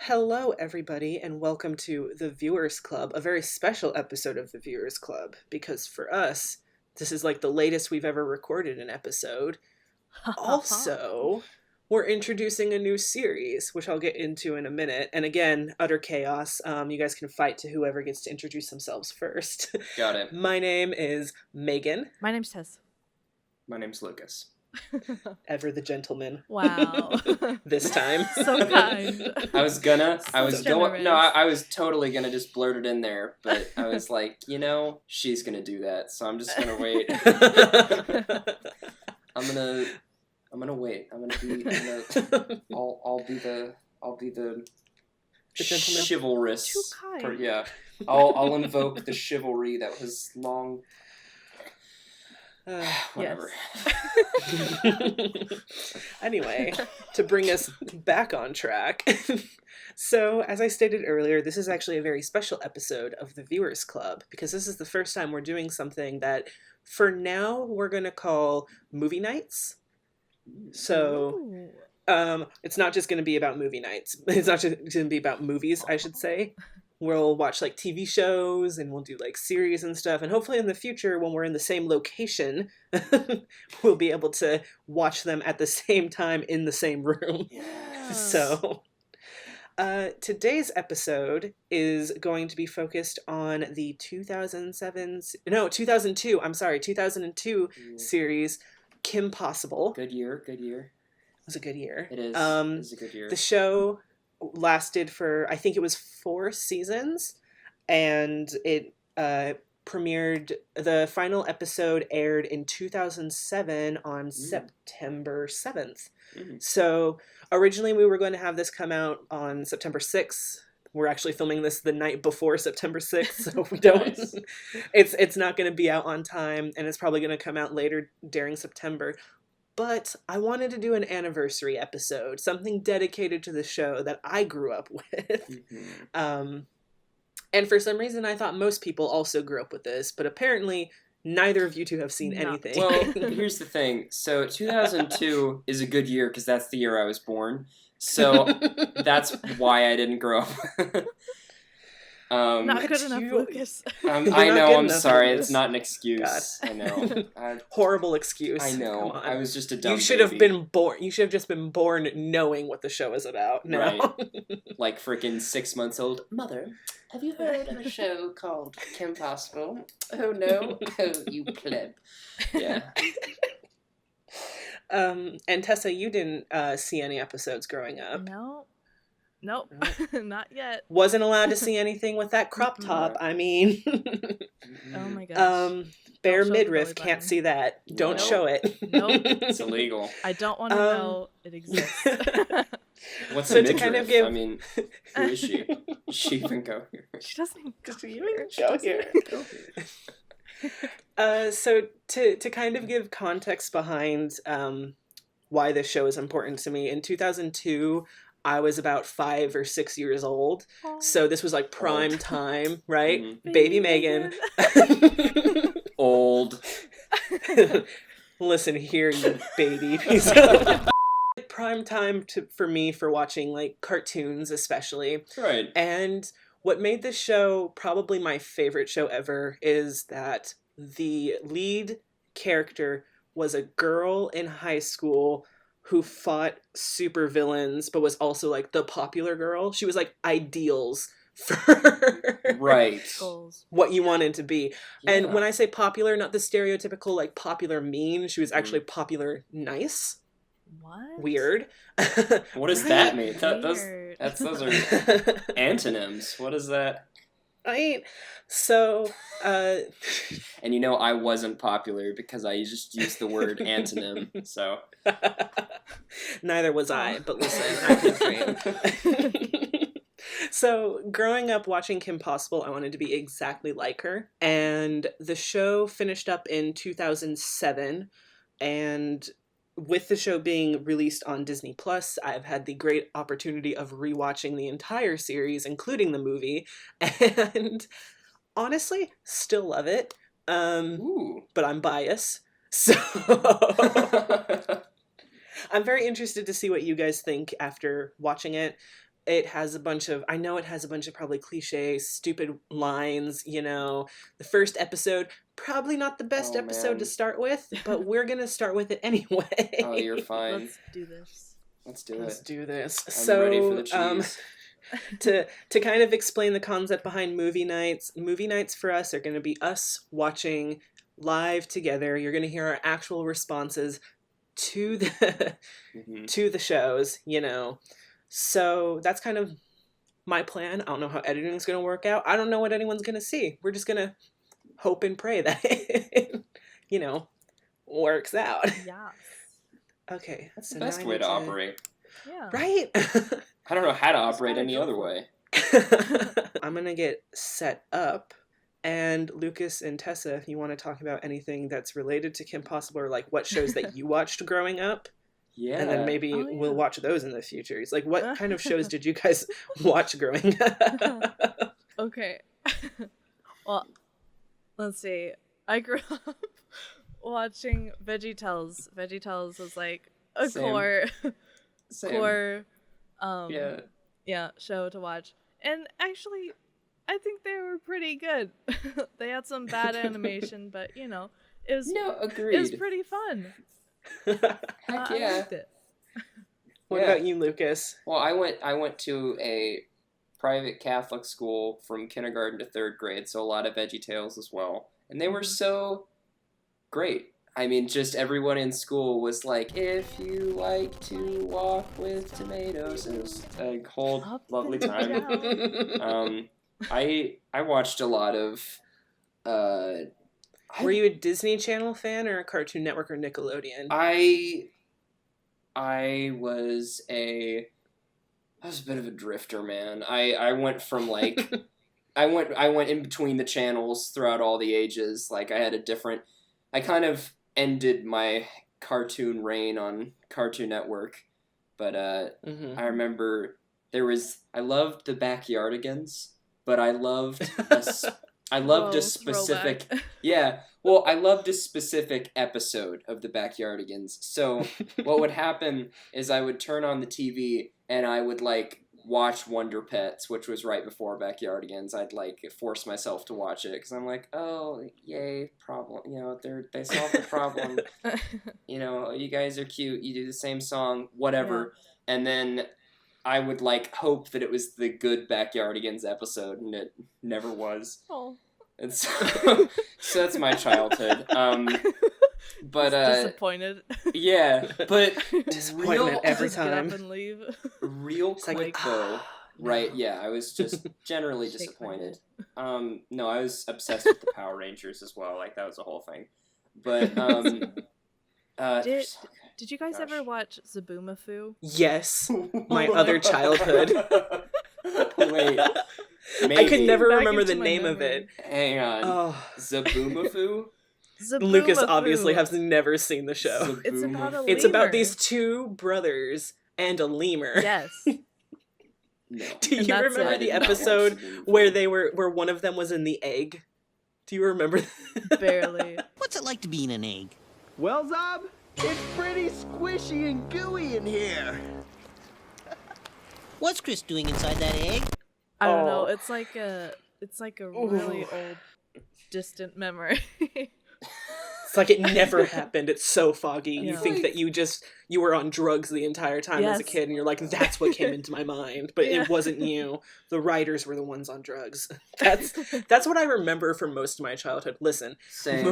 Hello, everybody, and welcome to the Viewers Club, a very special episode of the Viewers Club, because for us, this is like the latest we've ever recorded an episode. Also, we're introducing a new series, which I'll get into in a minute. And again, utter chaos. You guys can fight to whoever gets to introduce themselves first. Got it. My name is Megan. My name's Tess. My name's Lucas. Ever the gentleman. Wow. This time. So kind. I was generous. totally gonna just blurt it in there, but I was like, she's gonna do that, so I'm just gonna wait. I'm gonna wait. I'll be the gentleman. chivalrous. Too kind. Yeah. I'll invoke the chivalry that was long. Whatever. Anyway, to bring us back on track. So, as I stated earlier, this is actually a very special episode of the Viewers Club because this is the first time we're doing something that, for now, we're going to call movie nights. So, it's not just going to be about movie nights. It's not just going to be about movies, I should say. We'll watch like TV shows and we'll do like series and stuff. And hopefully in the future, when we're in the same location, we'll be able to watch them at the same time in the same room. Yes. So today's episode is going to be focused on the 2002 series, Kim Possible. Good year. It was a good year. It is. It's a good year. The show lasted for, I think it was 4 seasons, and it premiered, the final episode aired in 2007 on September 7th. So originally we were going to have this come out on September 6th. We're actually filming this the night before September 6th, so we don't, Nice. it's not going to be out on time, and it's probably going to come out later during September. But I wanted to do an anniversary episode, something dedicated to the show that I grew up with. And for some reason, I thought most people also grew up with this, but apparently neither of you two have seen anything. Well, here's the thing. So 2002 is a good year because that's the year I was born. So that's why I didn't grow up. Not good enough, Lucas. I know, I'm sorry. It's not an excuse. God. I know. Horrible excuse. I know. Come on. I was just a dumb You should baby. have been born. You should have just been born knowing what the show is about. No. Right. Like freaking 6 months old. Mother, have you heard of a show called Kim Possible? Oh no. Oh, you pleb. Yeah. And Tessa, you didn't see any episodes growing up. Nope. Not yet. Wasn't allowed to see anything with that crop top. I mean, Oh my gosh. bare Don't show the midriff, belly can't button. see that. Don't Nope. show it. Nope. It's illegal. I don't want to know it exists. What's So a to midriff? kind of give- I mean, who is she? Does she even go here? She doesn't even go You here. go here. So to kind of give context behind why this show is important to me, in 2002, I was about 5 or 6 years old. So this was like prime time, right? Mhm. Baby Megan. Old. Listen here, you baby. Prime time for me for watching like cartoons, especially. Right. And what made this show probably my favorite show ever is that the lead character was a girl in high school who fought supervillains, but was also like the popular girl. She was like ideals for Right. Goals. what you wanted to be. And Yeah. when I say popular, not the stereotypical like popular mean, she was actually popular nice. What? Weird. What does Right? that mean? Those Weird. are antonyms. What is that? Right. So, And I wasn't popular because I just used the word antonym. So. neither was I, but listen, I can dream. So, growing up watching Kim Possible, I wanted to be exactly like her. And the show finished up in 2007. And with the show being released on Disney Plus, I've had the great opportunity of rewatching the entire series, including the movie. And honestly, still love it. Ooh. But I'm biased. So I'm very interested to see what you guys think after watching it. it has a bunch of, I know it has a bunch of probably cliche, stupid lines, you know. The first episode, probably not the best episode to start with, but we're going to start with it anyway. Oh, you're fine. Let's do this. Let's do Let's it. do this. I'm ready for the cheese. To kind of explain the concept behind movie nights for us are going to be us watching live together. You're going to hear our actual responses to the to the shows, you know. So that's kind of my plan. I don't know how editing's going to work out. I don't know what anyone's going to see. We're just going to hope and pray that it, you know, works out. Yeah. Okay. That's the best way to operate. Yeah. Right? I don't know how to operate any other way. I'm going to get set up. And Lucas and Tessa, if you want to talk about anything that's related to Kim Possible, or like what shows that you watched growing up. Yeah. And then maybe we'll watch those in the future. It's like, what kind of shows did you guys watch growing up? Okay. Well, let's see. I grew up watching VeggieTales. VeggieTales was like a core show to watch. And actually, I think they were pretty good. They had some bad animation, but you know, it was agreed. It was pretty fun. Heck yeah. I liked it. What about you, Lucas? Well, I went to a private Catholic school from kindergarten to 3rd grade, so a lot of VeggieTales as well. And they were so great. I mean, just everyone in school was like, if you like to walk with tomatoes. It was a whole lovely time. I watched a lot of... Were you a Disney Channel fan or a Cartoon Network or Nickelodeon? I was a bit of a drifter, man. I went from like I went in between the channels throughout all the ages. Like I kind of ended my cartoon reign on Cartoon Network, but I remember I loved the Backyardigans, but I loved a specific throwback. Yeah. Well, I loved a specific episode of the Backyardigans. So what would happen is I would turn on the TV and I would like watch Wonder Pets, which was right before Backyardigans. I'd like force myself to watch it because I'm like, oh, yay, problem. You know, they solved the problem. You know, you guys are cute. You do the same song, whatever. Yeah. And then I would like hope that it was the good Backyardigans episode, and it never was. Oh. And so that's my childhood. But disappointed. Yeah, but disappointment every time. Get up and leave. Real quick though, right? Yeah, I was just generally disappointed. No, I was obsessed with the Power Rangers as well. Like that was the whole thing. But did you guys ever watch Zaboomafoo? Yes, my other childhood. Wait. Maybe. I could never remember the name of it. Hang on. Oh. Zaboomafoo? Lucas obviously has never seen the show. It's about a lemur. It's about these two brothers and a lemur. Yes. No. Do you remember the episode where one of them was in the egg? Do you remember that? Barely. What's it like to be in an egg? Well, Zob, it's pretty squishy and gooey in here. What's Chris doing inside that egg? I don't know. It's like a really old, distant memory. It's like it never happened. It's so foggy. Yeah. You think that you were on drugs the entire time as a kid, and you're like, that's what came into my mind. But it wasn't you. The writers were the ones on drugs. That's what I remember from most of my childhood. Listen, same.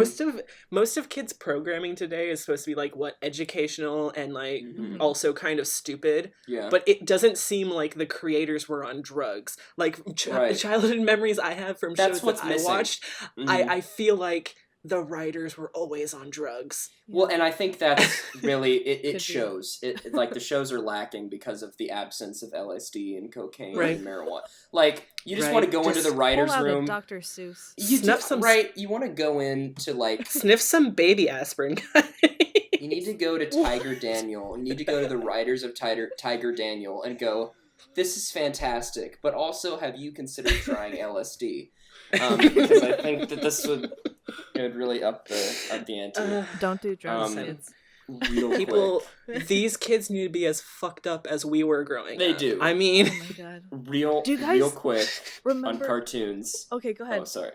Most of kids' programming today is supposed to be like educational and like also kind of stupid. Yeah. But it doesn't seem like the creators were on drugs. Like childhood memories I have from shows that I watched, I feel like the writers were always on drugs. Well, and I think that's really, it shows. It like, the shows are lacking because of the absence of LSD and cocaine and marijuana. Like, you just want to go into the writer's room. Dr. Seuss. You want to go into, like... Sniff some baby aspirin, guys. You need to go to Tiger Daniel. You need to go to the writers of Tiger Daniel and go, this is fantastic, but also have you considered trying LSD? Because I think that this would really up the ante. Don't do drugs, kids. real People, quick. these kids need to be as fucked up as we were growing They up. do. I mean, Oh my god. Real, Do you guys real quick on remember? cartoons. Okay, go ahead. Oh, sorry.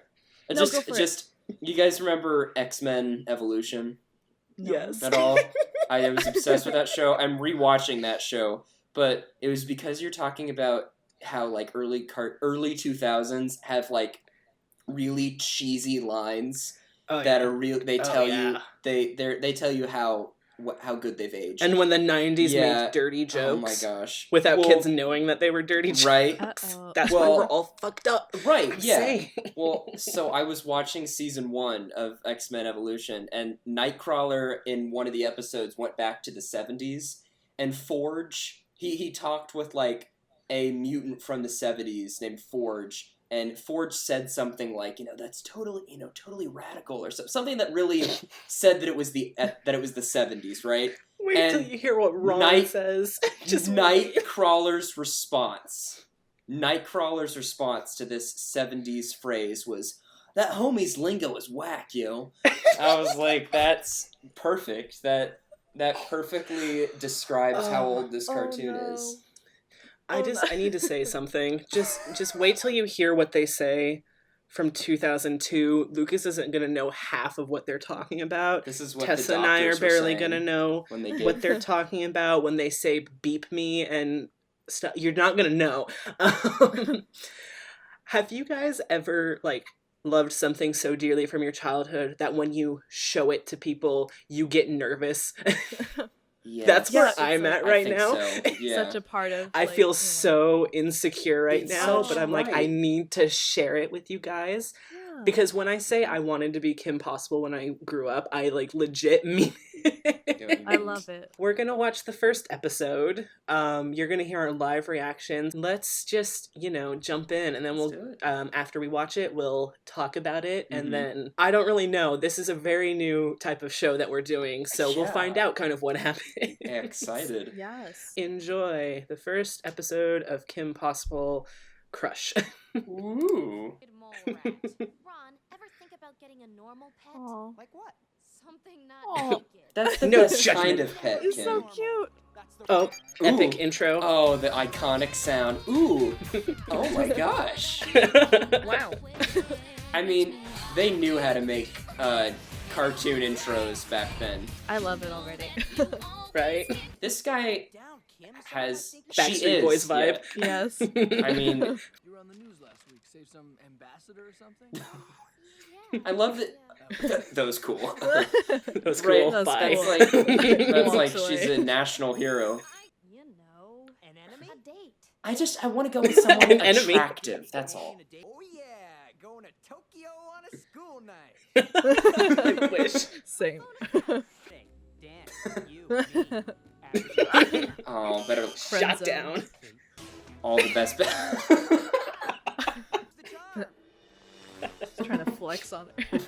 No, go for it. You guys remember X-Men Evolution No. yes. at all? I was obsessed with that show. I'm rewatching that show, but it was because you're talking about how like early 2000s have like really cheesy lines Oh, that yeah. are real. They Oh, tell yeah. you they tell you how good they've aged. And when the 90s Yeah. made dirty jokes. Oh my gosh! Without Well, kids knowing that they were dirty jokes. right? Uh-oh. That's why Well- we're all fucked up. Right? I'm Yeah. saying. Well, so I was watching season 1 of X-Men Evolution, and Nightcrawler in one of the episodes went back to the 70s, and Forge, he talked with like a mutant from the 70s named Forge, and Forge said something like, that's totally radical, or something that really said that it was the 70s, right? Wait till And you hear what Ron says. Just wait. Nightcrawler's response to this 70s phrase was, "That homie's lingo is whack, yo." I was like, that's perfect. That perfectly describes how old this cartoon is. I need to say something. Just wait till you hear what they say from 2002. Lucas isn't gonna know half of what they're talking about. This is what Tessa the and I are doctors were barely saying gonna know when they what they're talking about when they say "beep me" and stuff. You're not gonna know. Have you guys ever loved something so dearly from your childhood that when you show it to people, you get nervous? Yes. That's where Yes, I'm it's at I right think now. so. Yeah. Such a part of. I feel so insecure right It's now, so but I'm like, I right. need to share it with you guys. Yeah. Because when I say I wanted to be Kim Possible when I grew up, I legit mean it. I love it. We're gonna watch the first episode. You're gonna hear our live reactions. Let's just, jump in, and then Let's do it. after we watch it, we'll talk about it, Mhm. and then I don't really know. This is a very new type of show that we're doing, so we'll Yeah. find out kind of what happened. Excited. Yes. Enjoy the first episode of Kim Possible Crush. Ooh. Mole rat. Ron, ever think about getting a normal pet? Aw. Like what? Something not Aw. naked. That's the No best judgment. kind of pet, It's Kim. so cute. Oh, epic Ooh. intro. Oh, the iconic sound. Ooh. Oh my gosh. Wow. I mean, they knew how to make cartoon intros back then. I love it already. Right? This guy has Backstreet she is, Boys vibe. Yes. Yeah. I mean, You were on the news last week. Save some ambassador or something? I love that. That was cool. That was Right. cool. That's Bye. cool. It's like that's Walks like away. she's a national hero. You know, An enemy? a date. I want to go with someone An enemy. attractive. That's all. Oh yeah, going to Tokyo on a school night. I wish. Same. Hey, Dan, you, me, Oh, better Friend Shot zone. down. all the best. Trying to flex on her.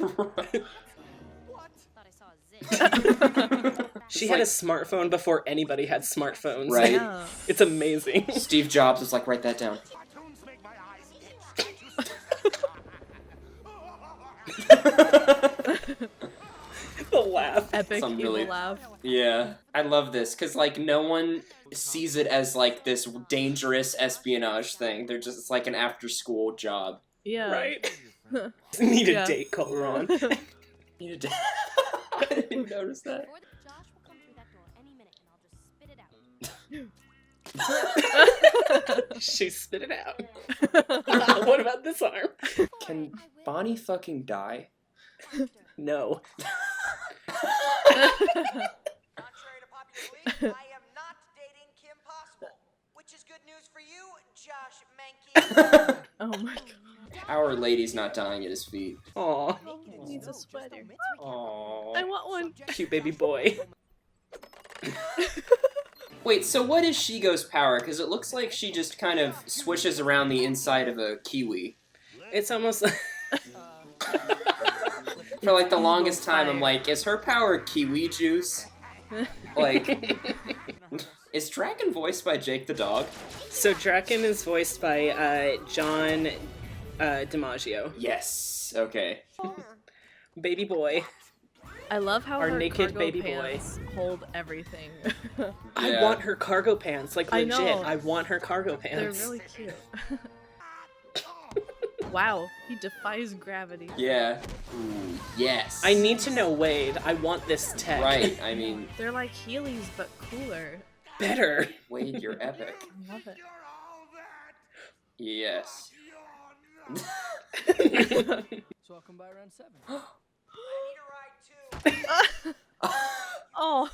What? Thought I saw a zit. She It's had a like- smartphone before anybody had smartphones. Right. Yeah. It's amazing. Steve Jobs was like, write that down. Cartoons make my eyes itch. The laugh. Epic Some evil really- laugh. Yeah, I love this because no one sees it as this dangerous espionage thing. They're just it's like an after-school job. Yeah. Right? Need a Yeah. date, call Ron. Need a I didn't even notice that. Before Josh will come through that door any minute, and I'll just spit it out. She spit it out. What about this arm? Can Bonnie fucking die? No. Contrary to popular belief, I am not dating Kim Possible, which is good news for you, Josh Mankey. Oh my god. Our lady's not dying at his feet. Aw. He needs a sweater. Aww. I want one. Cute baby boy. Wait, so what is Shigo's power? Because it looks like she just kind of swishes around the inside of a kiwi. It's almost like... For the longest time, I'm like, is her power kiwi juice? Is Dragon voiced by Jake the dog? So Draken is voiced by John DiMaggio. Yes. Okay. Baby boy. I love how Our her naked cargo baby boy. pants hold everything. I Yeah. want her cargo pants, like I legit. know. I want her cargo pants. They're really cute. Wow, he defies gravity. Yeah. Ooh, yes. I need to know Wade. I want this tech. Right, I mean, They're like Heelys, but cooler. Better. Wade, you're epic. I love it. Yes. So I'll come by around 7. I need a ride too. Oh.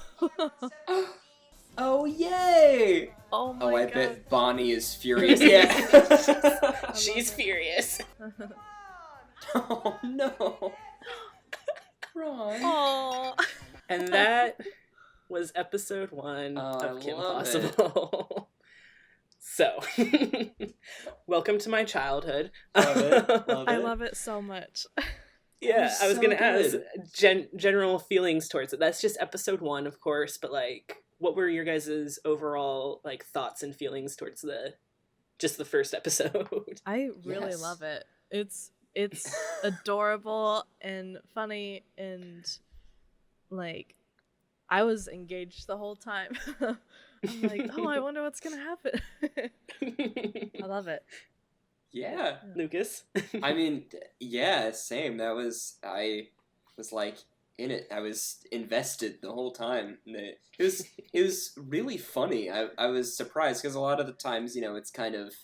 Oh, yay! Oh my Oh, I god. bet Bonnie is furious. Yeah. She's furious. Oh, no. Ron. Oh. And that was episode 1 Oh, of I Kim love Possible. So, welcome to my childhood. Love it. Love I it. love it so much. Yeah, was I was so gonna ask good. general feelings towards it. That's just episode 1, of course, but like, what were your guys' overall like thoughts and feelings towards the first episode? I really Yes. love it. It's adorable and funny and like I was engaged the whole time. I'm like, oh, I wonder what's gonna happen. I love it. Yeah. Lucas? I mean, yeah, same. I was like in it. I was invested the whole time. And it was really funny. I was surprised because a lot of the times, it's kind of.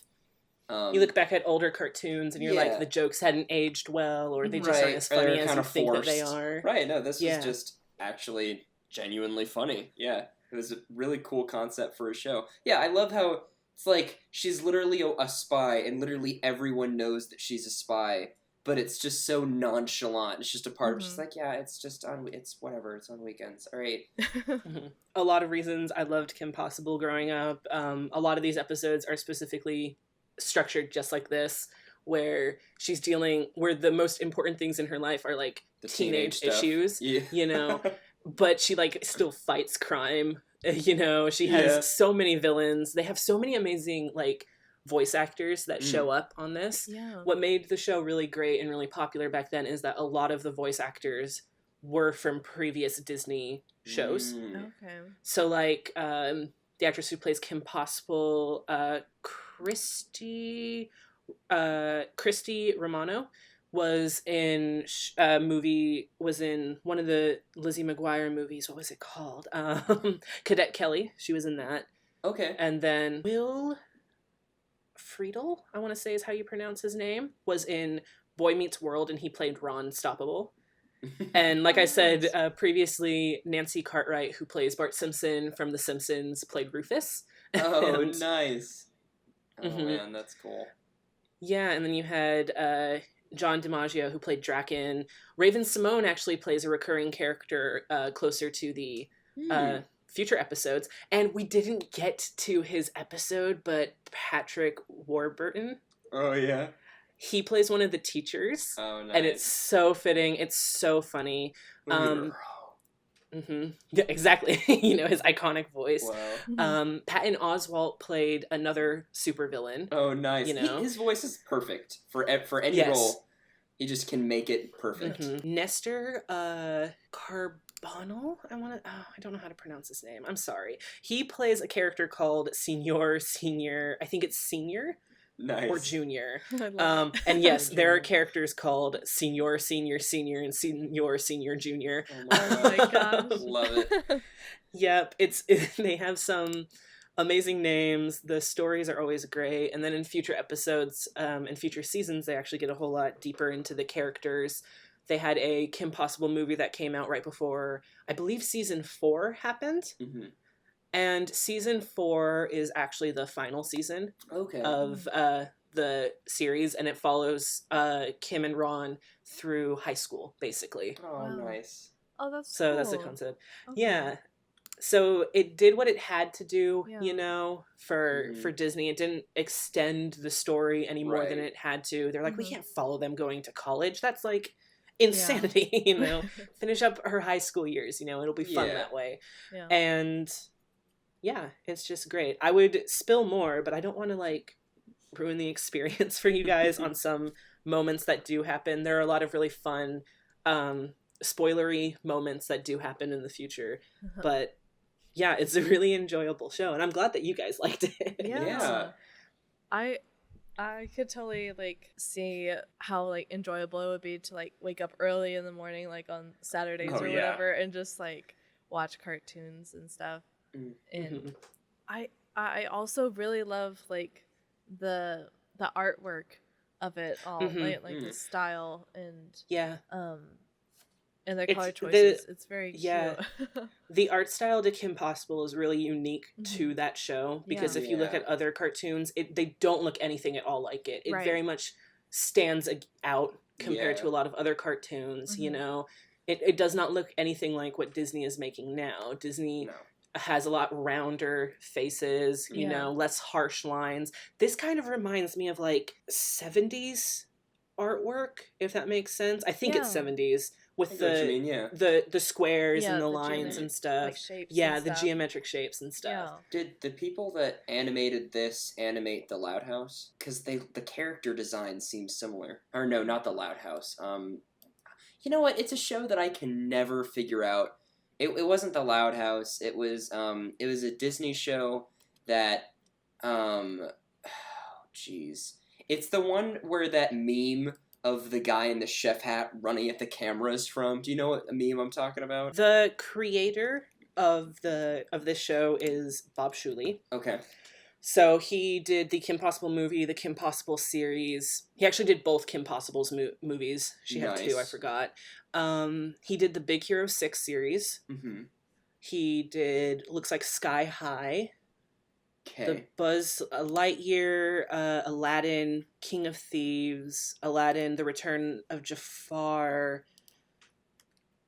You look back at older cartoons and you're Yeah. like, the jokes hadn't aged well, or they just aren't Right, as or they're funny as kinda you think that they forced. are. Right, no, this Yeah. was just actually genuinely funny. Yeah, it was a really cool concept for a show. Yeah, I love how it's like she's literally a spy, and literally everyone knows that she's a spy, but it's just so nonchalant. It's just a part of she's like, yeah, it's just it's whatever, it's on weekends. All right. A lot of reasons I loved Kim Possible growing up. A lot of these episodes are specifically structured just like this, where where the most important things in her life are like The teenage stuff. issues, Yeah. but she like still fights crime. She has Yeah. so many villains. They have so many amazing like voice actors that Mm. show up on this. Yeah. What made the show really great and really popular back then is that a lot of the voice actors were from previous Disney shows. Mm. Okay. So like the actress who plays Kim Possible, Christy Romano, was in one of the Lizzie McGuire movies. What was it called? Cadet Kelly. She was in that. Okay. And then Will Friedle, I want to say is how you pronounce his name, was in Boy Meets World, and he played Ron Stoppable. And like I said previously, Nancy Cartwright, who plays Bart Simpson from The Simpsons, played Rufus. Oh, And- nice. Oh Mhm. man, that's cool. Yeah, and then you had John DiMaggio, who played Draken. Raven Simone actually plays a recurring character closer to the future episodes. And we didn't get to his episode, but Patrick Warburton, Oh yeah. he plays one of the teachers. Oh nice. And it's so fitting. It's so funny. Yeah, exactly. His iconic voice. Wow. Patton Oswalt played another supervillain. Oh, nice. His voice is perfect for any Yes. role. He just can make it perfect. Nestor Carbonell. I don't know how to pronounce his name. I'm sorry. He plays a character called Senior. I think it's Senior Nice. or Junior. I love it. And yes, there are characters called Senior, and Senior, Junior. Oh my gosh. Love it. Yep, they have some amazing names. The stories are always great, and then in future episodes, in future seasons, they actually get a whole lot deeper into the characters. They had a Kim Possible movie that came out right before, I believe, season 4 happened, hmm and season 4 is actually the final season Okay. of the series, and it follows Kim and Ron through high school, basically. Oh, Wow. nice. Oh, that's So that's the cool. concept. Okay. Yeah. So it did what it had to do, Yeah. for Mhm. Disney. It didn't extend the story any more than Right. it had to. They're like, we Mhm. can't follow them going to college. That's like insanity, Finish up her high school years, it'll be fun Yeah. that way. Yeah. And yeah, it's just great. I would spill more, but I don't want to like ruin the experience for you guys on some moments that do happen. There are a lot of really fun spoilery moments that do happen in the future. But yeah, it's a really enjoyable show, and I'm glad that you guys liked it. Yeah. I could totally like see how like enjoyable it would be to like wake up early in the morning like on Saturdays Oh, or yeah. whatever and just like watch cartoons and stuff. Mm. And I also really love like the artwork of it all, like the style and Yeah. and the It's color the- choices. It's very yeah. cute. The art style to Kim Possible is really unique to Mhm. that show, because Yeah. if you look Yeah. at other cartoons, they don't look anything at all like it. It Right. very much stands out compared Yeah. to a lot of other cartoons, you Mhm. know. It does not look anything like what Disney is making now. Disney No. has a lot rounder faces, you Yeah. know, less harsh lines. This kind of reminds me of like 70s artwork, if that makes sense. I think it's Yeah. 70s I with get what you mean, yeah. the squares Yeah, and the the lines and geomet- stuff. like shapes Yeah, and the stuff. geometric shapes and stuff. Yeah. Did the people that animated this animate the Loud House? Because the character design seems similar. Or no, not the Loud House. You know what? It's a show that I can never figure out. It wasn't the Loud House. It was a Disney show that jeez. It's the one where that meme of the guy in the chef hat running at the cameras from. Do you know what meme I'm talking about? The creator of this show is Bob Shuley. Okay. So he did the Kim Possible movie, the Kim Possible series. He actually did both Kim Possible's movies. She had two, I Nice. forgot. He did the Big Hero 6 series. Mm-hmm. He did, looks like Sky High, the Okay. Buzz Lightyear, Aladdin, King of Thieves, Aladdin, The Return of Jafar,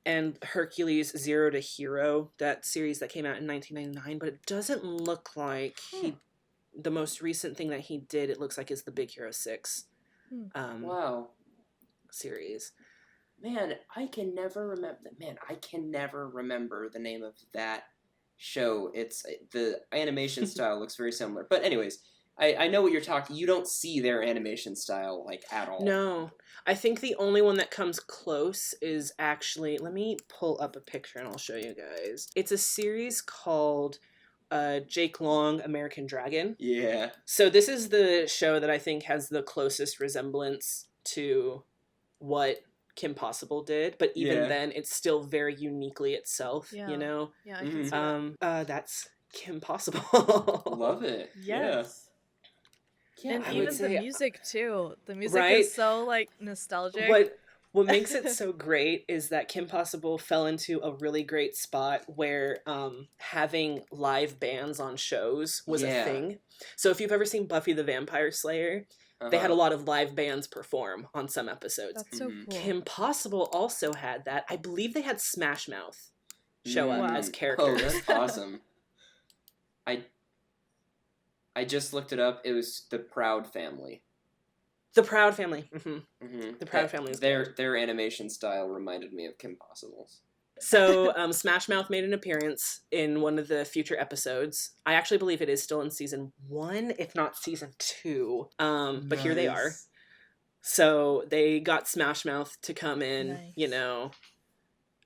and Hercules Zero to Hero, that series that came out in 1999. But it doesn't look like the most recent thing that he did, it looks like, is the Big Hero 6 Wow. series. Man, I can never remember. Man, I can never remember the name of that show. It's the animation style looks very similar. But anyways, I know what you're talking. You don't see their animation style like at all. No, I think the only one that comes close is actually, let me pull up a picture and I'll show you guys. It's a series called Jake Long, American Dragon. Yeah. So this is the show that I think has the closest resemblance to what Kim Possible did, but even Yeah. then it's still very uniquely itself, Yeah. you know? Yeah, I can Mhm. see that. That's Kim Possible. Love it. Yes. Yeah. And I would even the say- music too. The music Right? is so like nostalgic. What makes it so great is that Kim Possible fell into a really great spot where having live bands on shows was Yeah. a thing. So if you've ever seen Buffy the Vampire Slayer, they had a lot of live bands perform on some episodes. That's so Mhm. cool. Kim Possible also had that. I believe they had Smash Mouth show up Wow. as Oh, characters. that's awesome. I just looked it up. It was the Proud Family. The Proud Family. hmm Mm-hmm. The Proud Family is Their animation style reminded me of Kim Possible's. So Smash Mouth made an appearance in one of the future episodes. I actually believe it is still in season 1, if not season 2. But here they are. Nice. So they got Smash Mouth to come in, Nice. you know,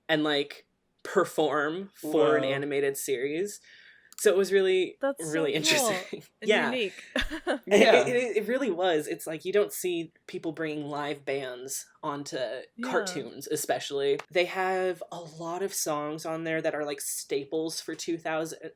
and like perform for an Wow. animated series. So it was really, That's so really cool interesting. and Yeah. unique. Yeah. It really was. It's like you don't see people bringing live bands onto cartoons, especially. They have a lot of songs on there that are like staples for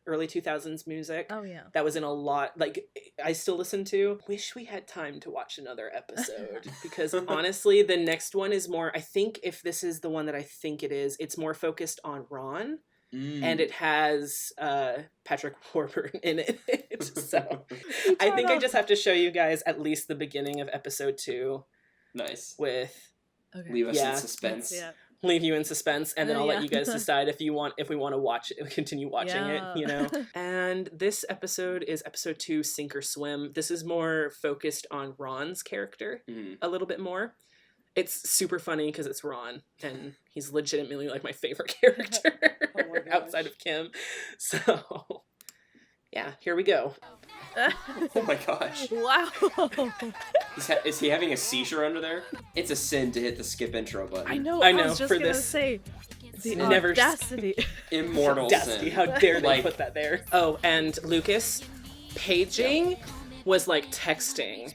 early 2000s music. Oh yeah. That was in a lot, like, I still listen to. Wish we had time to watch another episode, because honestly the next one is more, I think if this is the one that I think it is, it's more focused on Ron. And it has Patrick Warburton in it. So I think I just have to show you guys at least the beginning of episode 2 Nice. with Okay. Leave us Yeah. in suspense. Yeah. leave you in suspense, and then I'll let Yeah. you guys decide if we want to watch it, continue watching it, you know. And this episode is episode 2, Sink or Swim. This is more focused on Ron's character Mhm. a little bit more. It's super funny because it's Ron, and he's legitimately like my favorite character Oh my gosh. outside of Kim. So, yeah, here we go. Oh my gosh. Wow. Is he having a seizure under there? It's a sin to hit the skip intro button. I know. I I know, was just for gonna this- say the Never- audacity. Immortal Dusty, sin. how dare they Like- put that there? Oh, and Lucas, paging was like texting.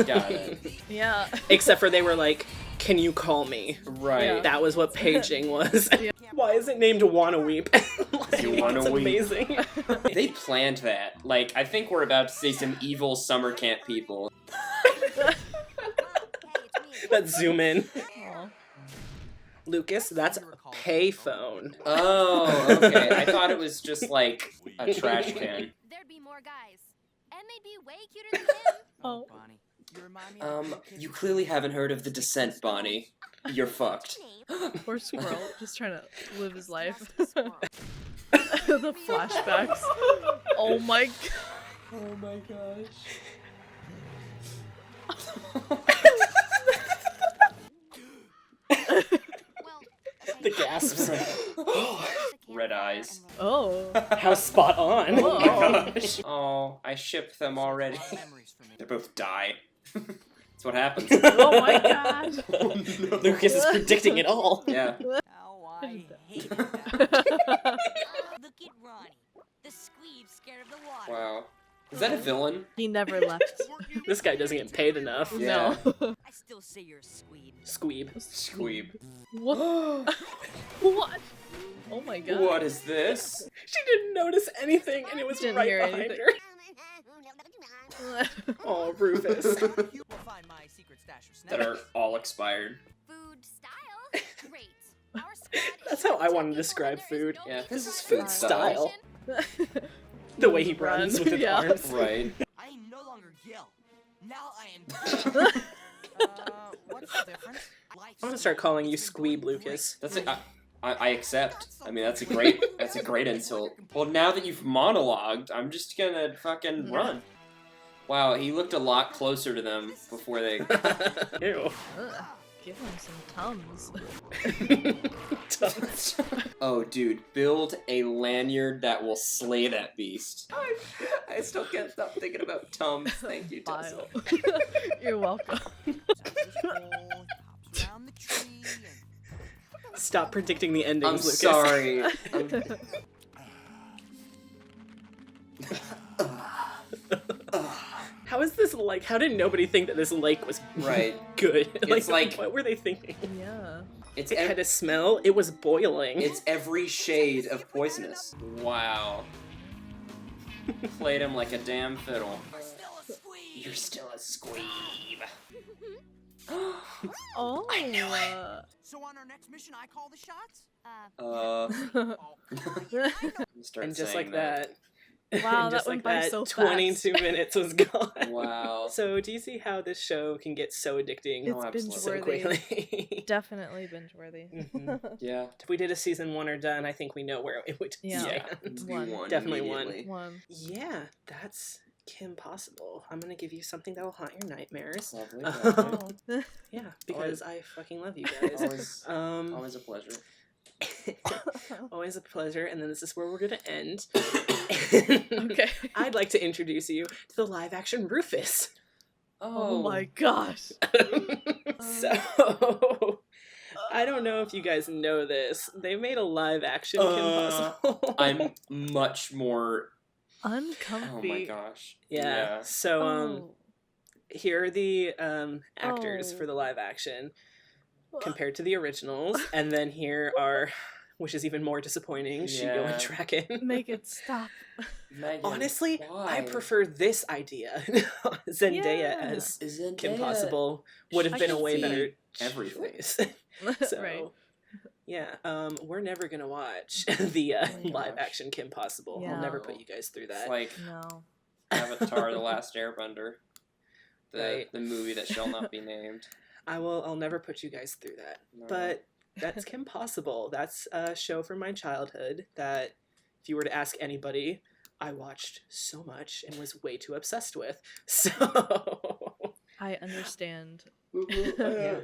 Got it. Yeah. Except for they were like, can you call me? Right. Yeah. That was what paging was. Why is it named Wanna Weep? Like, You Wanna it's Weep. amazing. They planned that. Like, I think we're about to see some evil summer camp people. Let's zoom in. Aw. Lucas, that's a payphone. Oh, okay. I thought it was just like a trash can. There'd be more guys. And they'd be way cuter than him. Oh. Bonnie, you remind me of the kid You who- clearly haven't heard of The Descent, Bonnie. You're fucked. Poor squirrel, just trying to live his life. Just the squirrel. The flashbacks. Oh my god. Oh my gosh. Well, The gasps. Red eyes. Oh. How spot on. Whoa. Gosh. Oh, I shipped them already. memories for me. They both die. That's what happens. Oh my god. Oh, no. Lucas is predicting it all. Yeah. Oh, I hate that. look at Ronnie. The squeeb scared of the water. Wow. Is that a villain? He never left. This guy doesn't get paid enough. Yeah. No. I still say you're a squeeb. Squeeb. Squeeb. What? What? Oh my god. What is this? She didn't notice anything, and it was Didn't right hear behind anything. her. Oh, Rufus. You will find my secret stash of snacks. That are all expired. Food style? Great. Our squad is That's how I short want to people describe when there food. no Yeah, need this for is food extra style. motivation. The way he runs with his Yeah. arms. Right. I am no longer Gil. Now I am. What's the difference? I'm gonna start calling you Squeeb, Lucas. That's it. I accept. I mean, that's a great insult. Well, now that you've monologued, I'm just gonna fucking run. Wow, he looked a lot closer to them before they. Ew. Ugh. Give him some Tums. Oh, dude, build a lanyard that will slay that beast. I still can't stop thinking about Tums. Thank you, Tessa. Vile. You're welcome. Hops around the tree and Stop predicting the endings, I'm Lucas. sorry. How is this like? How did nobody think that this lake was Right. good? It's like- what were they thinking? Yeah. It's It had a smell. It was boiling. It's every shade of poisonous. Wow. Played him like a damn fiddle. You're still a squeeb. Oh. I knew it. so on our next mission, I call the shots. Start And just saying like that. Wow, and just that like went by that, so fast. 22 minutes was gone. Wow. So, do you see how this show can get so addicting It's Oh, absolutely. so binge-worthy. quickly? Definitely binge-worthy. Mhm. Yeah. If we did a season 1 or done, I think we know where it would Yeah. stand. We One. won Definitely one. immediately. One. Yeah, that's Kim Possible. I'm gonna give you something that'll haunt your nightmares. Lovely. Oh. Yeah, because I fucking love you guys. Always, Um, always a pleasure. always a pleasure, and then this is where we're gonna end. Okay. I'd like to introduce you to the live action Rufus. Oh my gosh. So, I don't know if you guys know this. They made a live action Kim Possible. I'm much more. Uncomfy. Oh my gosh. yeah. So, Oh. here are the actors Oh. for the live action compared to the originals, and then here are, which is even more disappointing, Shigo Yeah. and Draken. Make it stop. Megan, Honestly, I why? prefer this idea. Zendaya Yeah. as Isn't Kim it? Possible would have I been a can way see better everything. choice. So, Right. yeah, we're never gonna watch the Oh my live gosh. action Kim Possible. Yeah. I'll never put you guys through It's that. like No. Avatar: The Last Airbender, Right. the movie that shall not be named. I'll never put you guys through that. No. But that's Kim Possible. That's a show from my childhood that, if you were to ask anybody, I watched so much and was way too obsessed with. So, I understand. yeah.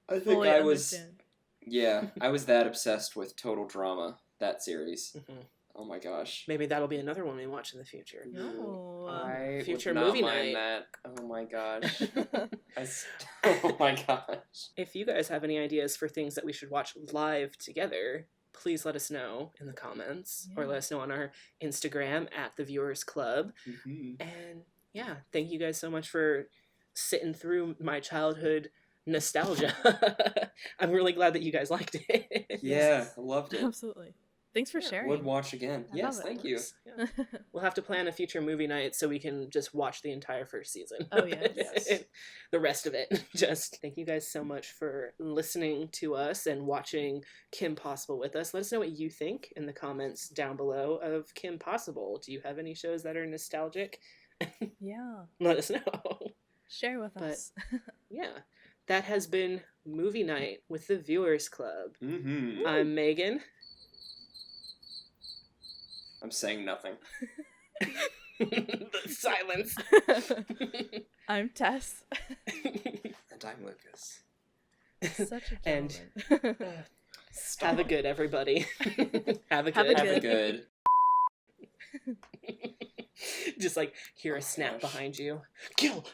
I think Fully I was. understand. Yeah, I was that obsessed with Total Drama, that series. Mhm. Oh my gosh. Maybe that'll be another one we watch in the future. No. I Future would not movie mind night. that. Oh my gosh. Oh my gosh. If you guys have any ideas for things that we should watch live together, please let us know in the comments or let us know on our Instagram at The Viewers Club. Mhm. And yeah, thank you guys so much for sitting through my childhood nostalgia. I'm really glad that you guys liked it. Yeah, I loved it. Absolutely. Thanks for sharing. Would watch again. I Yes, love it. thank you. Yeah. We'll have to plan a future movie night so we can just watch the entire first season. Oh, yes. Yes. The rest of it. Just thank you guys so much for listening to us and watching Kim Possible with us. Let us know what you think in the comments down below of Kim Possible. Do you have any shows that are nostalgic? Yeah. Let us know. Share with But- us. Yeah. That has been Movie Night with the Viewers Club. Mm-hmm. I'm Megan. I'm saying nothing. The silence. I'm Tess. And I'm Lucas. Such a And- gentleman. Have a good, everybody. Have a Have good. a Have a good. good. Just like hear a Oh, snap gosh. behind you. Kill.